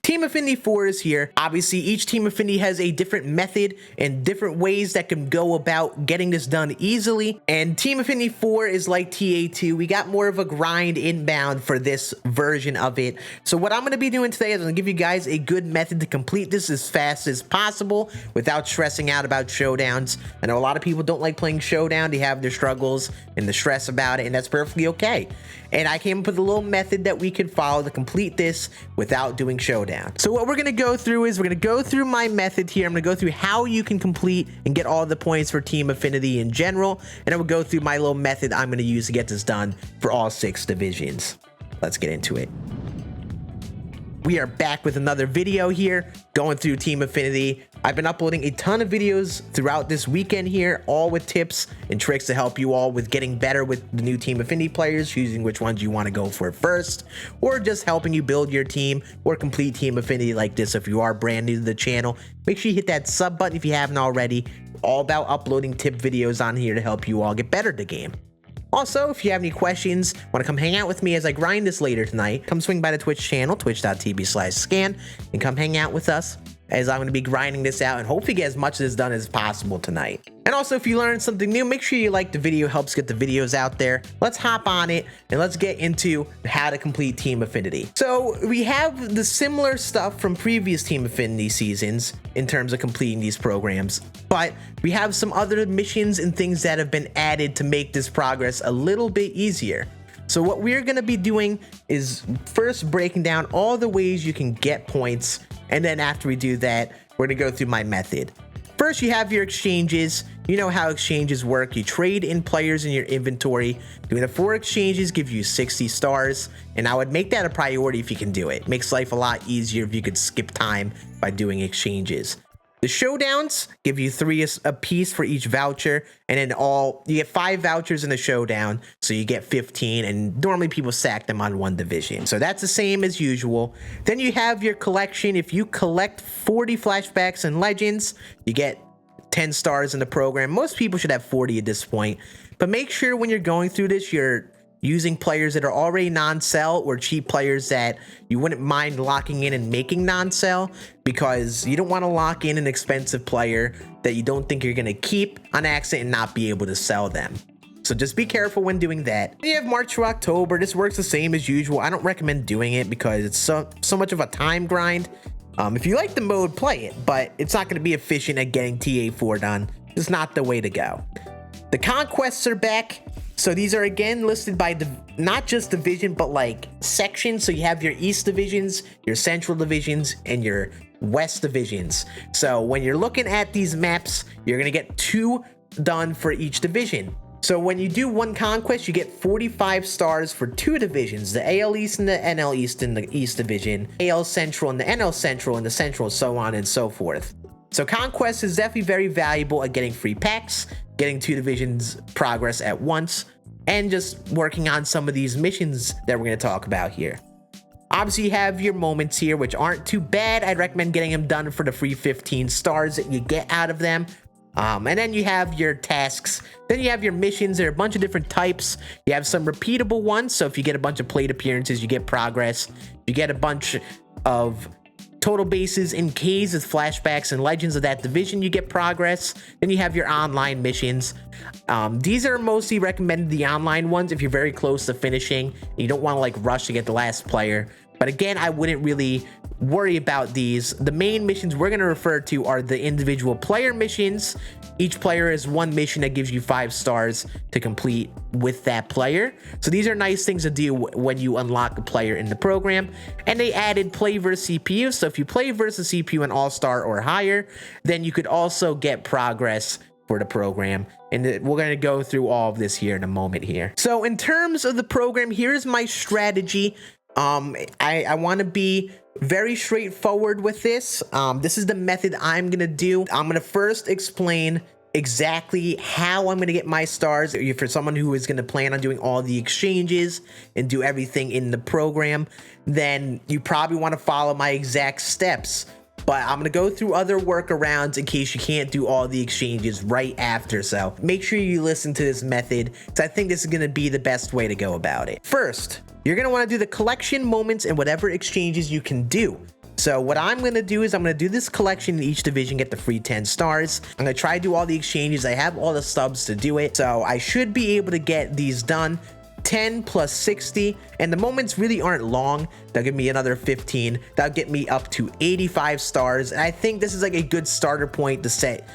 Team Affinity 4 is here. Obviously, each Team Affinity has a different method and different ways that can go about getting this done easily. And Team Affinity 4 is like TA2. We got more of a grind inbound for this version of it. So what I'm going to be doing today is I'm going to give you guys a good method to complete this as fast as possible without stressing out about showdowns. I know a lot of people don't like playing showdown. They have their struggles and the stress about it, and that's perfectly okay. And I came up with a little method that we can follow to complete this without doing showdown. So what we're going to go through is we're going to go through my method here. I'm going to go through how you can complete and get all the points for Team Affinity in general. And I will go through my little method I'm going to use to get this done for all 6 divisions. Let's get into it. We are back with another video here, going through Team Affinity. I've been uploading a ton of videos throughout this weekend here, all with tips and tricks to help you all with getting better with the new Team Affinity players, choosing which ones you want to go for first, or just helping you build your team or complete Team Affinity like this. If you are brand new to the channel, make sure you hit that sub button if you haven't already. All about uploading tip videos on here to help you all get better at the game. Also, if you have any questions, want to come hang out with me as I grind this later tonight, come swing by the Twitch channel, twitch.tv/scan, and come hang out with us as I'm going to be grinding this out and hopefully get as much of this done as possible tonight. And also, if you learned something new, make sure you like the video. Helps get the videos out there. Let's hop on it and let's get into how to complete Team Affinity. So we have the similar stuff from previous Team Affinity seasons in terms of completing these programs, but we have some other missions and things that have been added to make this progress a little bit easier. So what we're going to be doing is first breaking down all the ways you can get points, and then after we do that, we're going to go through my method. First, you have your exchanges. You know how exchanges work. You trade in players in your inventory. Doing the 4 exchanges give you 60 stars, and I would make that a priority if you can do it. Makes life a lot easier if you could skip time by doing exchanges. The showdowns give you 3 a piece for each voucher, and then you get 5 vouchers in the showdown, so you get 15, and normally people stack them on 1 division. So that's the same as usual. Then you have your collection. If you collect 40 flashbacks and legends, you get 10 stars in the program. Most people should have 40 at this point, but make sure when you're going through this, you're using players that are already non-sell or cheap players that you wouldn't mind locking in and making non-sell, because you don't want to lock in an expensive player that you don't think you're going to keep on accident and not be able to sell them. So just be careful when doing that. You have March to October. This works the same as usual. I don't recommend doing it because it's so much of a time grind. If you like the mode, play it, but it's not going to be efficient at getting TA4 done. It's not the way to go. The conquests are back. So these are again listed by not just division, but like sections. So you have your East divisions, your Central divisions, and your West divisions. So when you're looking at these maps, you're going to get 2 done for each division. So when you do 1 conquest, you get 45 stars for 2 divisions, the AL East and the NL East in the East division, AL Central and the NL Central and the Central, so on and so forth. So conquest is definitely very valuable at getting free packs, getting 2 divisions progress at once, and just working on some of these missions that we're going to talk about here. Obviously, you have your moments here, which aren't too bad. I'd recommend getting them done for the free 15 stars that you get out of them. And then you have your tasks. Then you have your missions. There are a bunch of different types. You have some repeatable ones. So if you get a bunch of plate appearances, you get progress. You get a bunch of total bases in Ks with flashbacks and legends of that division, you get progress. Then you have your online missions. These are mostly recommended, the online ones, if you're very close to finishing and you don't want to like rush to get the last player. But again, I wouldn't really worry about these. The main missions we're going to refer to are the individual player missions. Each player is 1 mission that gives you 5 stars to complete with that player. So these are nice things to do when you unlock a player in the program. And they added play versus CPU. So if you play versus CPU in All-Star or higher, then you could also get progress for the program. And we're going to go through all of this here in a moment here. So in terms of the program, here's my strategy. I want to be very straightforward with this. This is the method I'm going to do. I'm going to first explain exactly how I'm going to get my stars. For someone who is going to plan on doing all the exchanges and do everything in the program, then you probably want to follow my exact steps. But I'm going to go through other workarounds in case you can't do all the exchanges right after. So make sure you listen to this method, because I think this is going to be the best way to go about it. First, you're going to want to do the collection moments and whatever exchanges you can do. So what I'm going to do is I'm going to do this collection in each division, get the free 10 stars. I'm going to try to do all the exchanges. I have all the subs to do it. So I should be able to get these done. 10 plus 60, and the moments really aren't long. They'll give me another 15. That'll get me up to 85 stars. And I think this is like a good starter point to set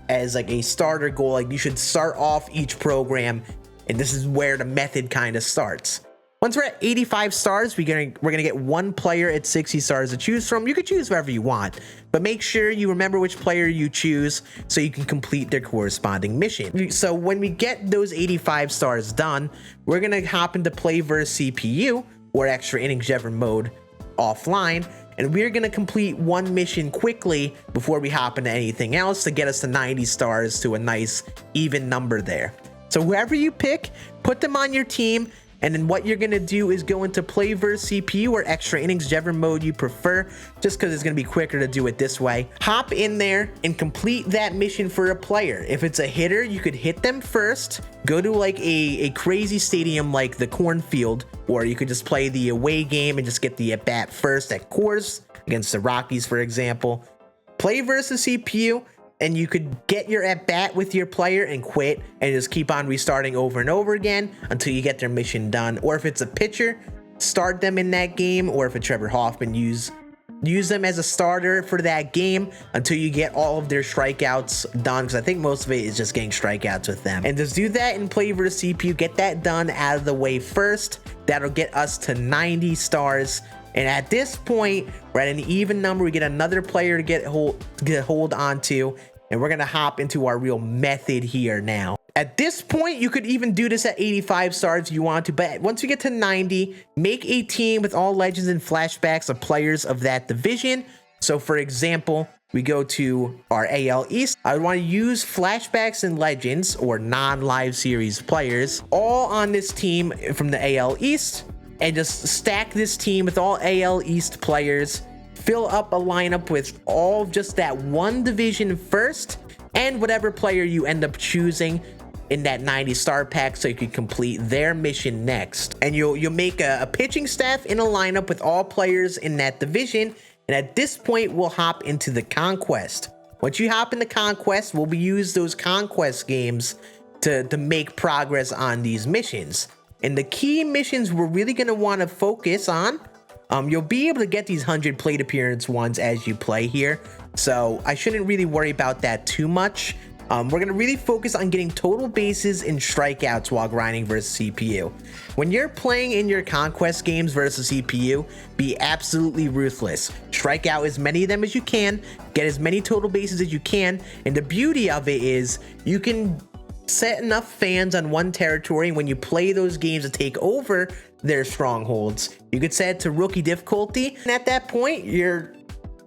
as like a starter goal. Like you should start off each program, and this is where the method kind of starts. Once we're at 85 stars, we're gonna get one player at 60 stars to choose from. You could choose whoever you want, but make sure you remember which player you choose so you can complete their corresponding mission. So when we get those 85 stars done, we're gonna hop into play versus CPU or extra innings ever mode offline, and we're gonna complete one mission quickly before we hop into anything else to get us to 90 stars to a nice even number there. So whoever you pick, put them on your team. And then what you're going to do is go into play versus CPU or extra innings, whichever mode you prefer, just because it's going to be quicker to do it this way. Hop in there and complete that mission for a player. If it's a hitter, you could hit them first, go to like a crazy stadium like the cornfield, or you could just play the away game and just get the at-bat first at Coors against the Rockies, for example. Play versus CPU. And you could get your at-bat with your player and quit and just keep on restarting over and over again until you get their mission done. Or if it's a pitcher, start them in that game. Or if it's Trevor Hoffman, use them as a starter for that game until you get all of their strikeouts done, because I think most of it is just getting strikeouts with them. And just do that in play versus CPU. Get that done out of the way first. That'll get us to 90 stars. And at this point, we're at an even number. We get another player to get hold onto, and we're gonna hop into our real method here now. At this point, you could even do this at 85 stars if you want to, but once we get to 90, make a team with all legends and flashbacks of players of that division. So for example, we go to our AL East. I would want to use flashbacks and legends or non-live series players all on this team from the AL East, and just stack this team with all AL East players. Fill up a lineup with all just that one division first, and whatever player you end up choosing in that 90 star pack so you can complete their mission next. And you'll make a pitching staff in a lineup with all players in that division. And at this point, we'll hop into the Conquest. Once you hop in the Conquest, we'll use those Conquest games to make progress on these missions. And the key missions we're really going to want to focus on, you'll be able to get these 100 plate appearance ones as you play here. So I shouldn't really worry about that too much. We're going to really focus on getting total bases and strikeouts while grinding versus CPU. When you're playing in your Conquest games versus CPU, be absolutely ruthless. Strike out as many of them as you can, get as many total bases as you can. And the beauty of it is you can set enough fans on one territory, and when you play those games to take over their strongholds, you could set it to rookie difficulty, and at that point you're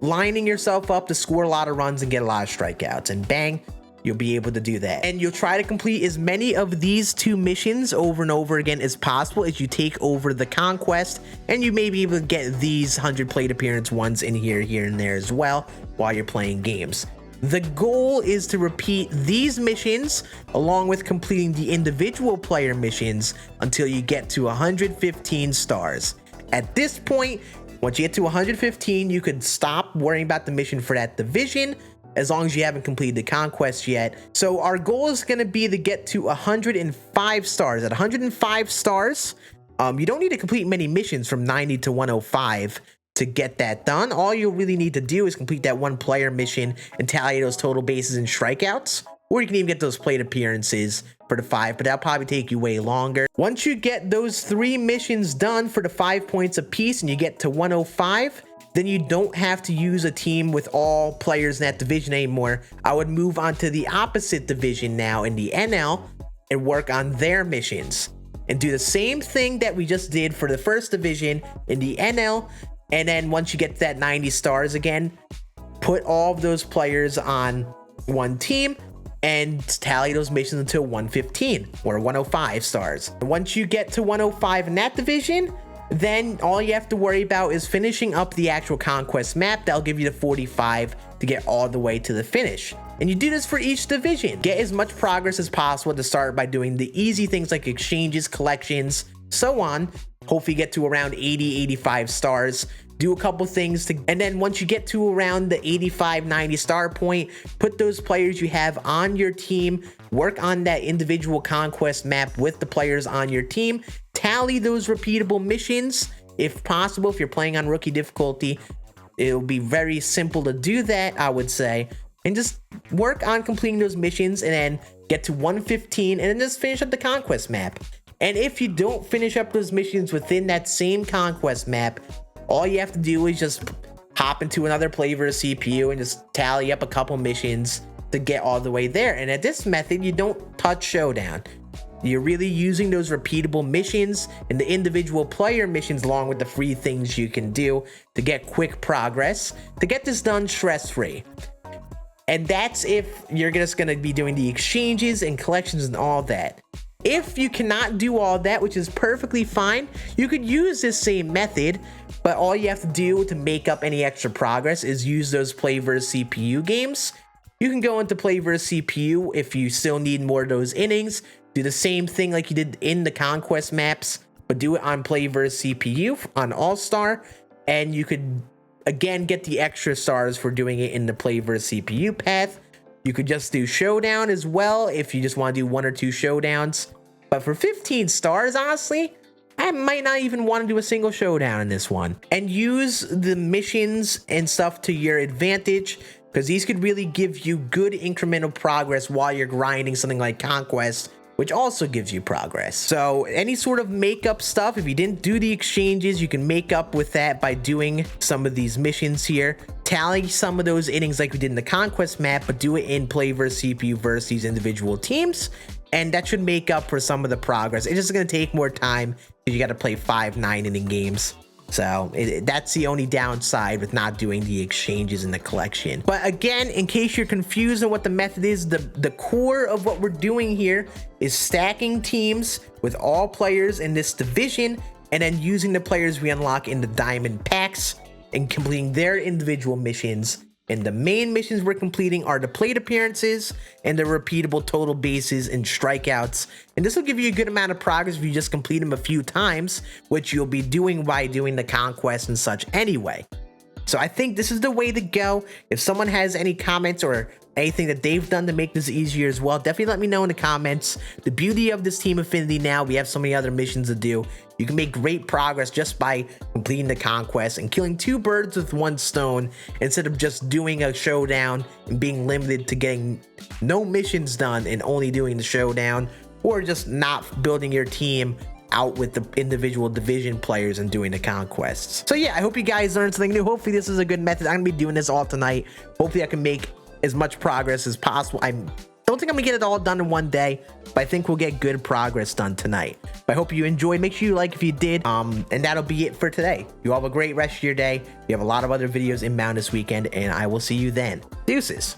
lining yourself up to score a lot of runs and get a lot of strikeouts, and bang, you'll be able to do that. And you'll try to complete as many of these two missions over and over again as possible as you take over the Conquest, and you may be able to get these 100 plate appearance ones in here and there as well while you're playing games. The goal is to repeat these missions along with completing the individual player missions until you get to 115 stars. At this point, once you get to 115, you could stop worrying about the mission for that division as long as you haven't completed the Conquest yet. So our goal is going to be to get to 105 stars. At 105 stars, you don't need to complete many missions from 90 to 105 to get that done. All you really need to do is complete that one player mission and tally those total bases and strikeouts, or you can even get those plate appearances for the 5, but that'll probably take you way longer. Once you get those 3 missions done for the 5 points apiece and you get to 105, then you don't have to use a team with all players in that division anymore. I would move on to the opposite division now in the NL and work on their missions and do the same thing that we just did for the first division in the NL. And then once you get to that 90 stars again, put all of those players on one team and tally those missions until 115 or 105 stars. And once you get to 105 in that division, then all you have to worry about is finishing up the actual Conquest map. That'll give you the 45 to get all the way to the finish. And you do this for each division. Get as much progress as possible to start by doing the easy things like exchanges, collections, so on. Hopefully get to around 80, 85 stars. do a couple things to, and then once you get to around the 85-90 star point, put those players you have on your team, work on that individual conquest map with the players on your team, tally those repeatable missions if possible. If you're playing on rookie difficulty, it'll be very simple to do that, I would say, and just work on completing those missions and then get to 115 and then just finish up the conquest map. And if you don't finish up those missions within that same conquest map, all you have to do is just hop into another play versus CPU and just tally up a couple missions to get all the way there. And at this method, you don't touch Showdown. You're really using those repeatable missions and the individual player missions along with the free things you can do to get quick progress, to get this done stress-free. And that's if you're just going to be doing the exchanges and collections and all that. If you cannot do all that, which is perfectly fine, you could use this same method, but all you have to do to make up any extra progress is use those play versus CPU games. You can go into play versus CPU if you still need more of those innings. Do the same thing like you did in the conquest maps, but do it on play versus CPU on All-Star, and you could again get the extra stars for doing it in the play versus CPU path. You could just do Showdown as well if you just want to do 1 or 2 Showdowns. But for 15 stars, honestly, I might not even want to do a single Showdown in this one. And use the missions and stuff to your advantage, because these could really give you good incremental progress while you're grinding something like Conquest, which also gives you progress. So any sort of makeup stuff, if you didn't do the exchanges, you can make up with that by doing some of these missions here. Tally some of those innings like we did in the conquest map, but do it in play versus CPU versus these individual teams. And that should make up for some of the progress. It's just going to take more time because you got to play 5 9-inning games. So that's the only downside with not doing the exchanges in the collection. But again, in case you're confused on what the method is, the core of what we're doing here is stacking teams with all players in this division and then using the players we unlock in the diamond packs and completing their individual missions. And the main missions we're completing are the plate appearances and the repeatable total bases and strikeouts. And this will give you a good amount of progress if you just complete them a few times, which you'll be doing by doing the conquest and such anyway. So I think this is the way to go. If someone has any comments or anything that they've done to make this easier as well, definitely let me know in the comments. The beauty of this Team Affinity now, we have so many other missions to do. You can make great progress just by completing the conquest and killing 2 birds with 1 stone instead of just doing a showdown and being limited to getting no missions done and only doing the showdown, or just not building your team out with the individual division players and doing the conquests. So yeah, I hope you guys learned something new. Hopefully this is a good method. I'm gonna be doing this all tonight. Hopefully I can make as much progress as possible. I don't think I'm gonna get it all done in one day, but I think we'll get good progress done tonight. But I hope you enjoyed. Make sure you like if you did. And that'll be it for today. You all have a great rest of your day. We have a lot of other videos inbound this weekend, and I will see you then. Deuces.